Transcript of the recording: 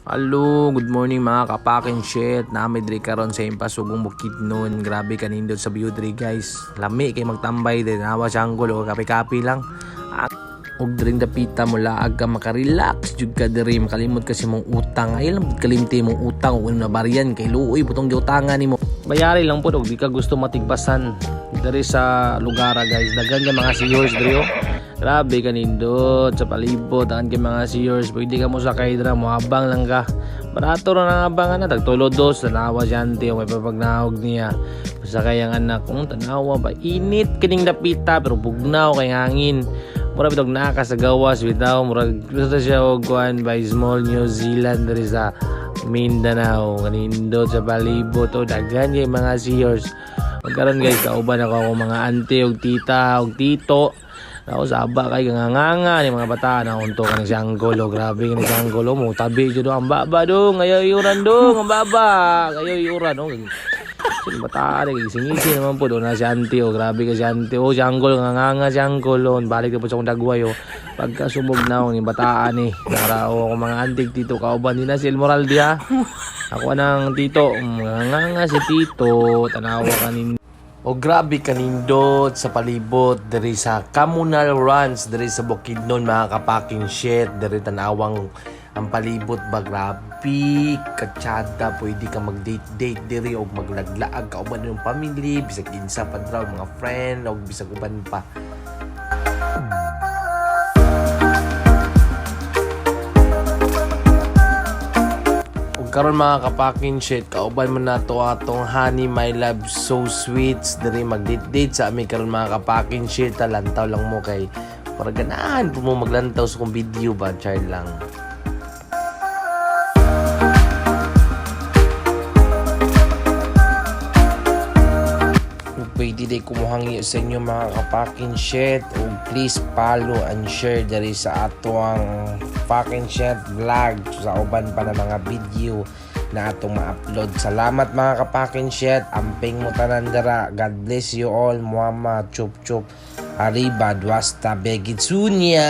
Hello, good morning mga kapakin shit. Nami diri karon sa impasugong Bukidnon. Grabe kanindot sa view diri guys. Lami kay magtambay din awa sa anggol o kape-kape lang. Og dring dapita mo laag ka makarelax jud ka diri makalimot kasi mong utang. Ay lang kalimti mong utang o na bariyan kay luoy putong giutangan nimo. Bayari lang pud og di ka gusto matigbasan diri sa lugara guys. Daghan ka mga seniors diri oh. Grabe kanindot sa palibot ang mga seniors. Pwede ka mo sakay dira mo habang lang ka. Barato ra nang abangan na tagtulod dos tanawa jante o may papagnahog niya. Sakay ang anak kung tanawa ba init kining dapita pero bugnaw kay hangin. Mura bitog naka sa gawas bitaw murag gusto siya og kuan by small New Zealand diri sa Mindanao kanindot sa palibot o daghan kay mga seniors. Magkaroon guys kauban ako mga auntie og tita og tito. Ako saba kay ganganga ni mga bata na unto kan si Anggolo. Grabe ni si Anggolo mo tabi jud ang baba dong ayo yuran dong ang baba ayo yuran oh. Sin bata ri singisi naman po do na si auntie oh. Grabe ka si auntie oh si Anggolo ganganga si Anggolo balik na po sa dagway oh. Pagka sumog na ni bataan ni narao ko mga antik tito kauban ni na si El Moral dia. Ako nang tito ganganga si tito tanawa kanin. O grabe kanindot sa palibot diri sa communal runs diri sa Bukidnon mga kapaking shit diri tanawang ang palibot ba grabe katsada pwede ka mag date diri o maglaglaag ka uban ng family bisag kinsa pa draw mga friend o bisag uban pa. Karon mga kapakin shit kauban man nato atong honey my love so sweets diri mag-date sa amin karon mga kapakin shit talantaw lang mo kay para ganahan po mo maglantaw sa kong video ba child lang. Pwede day kumuhangi sa inyo mga kapakin shit o please follow and share diri sa atong fucking shit vlog sa uban pa na mga video na atong ma-upload. Salamat mga kapakin shit amping mo tanan dara. God bless you all. Muama chup chup arriba duasta begitsunya.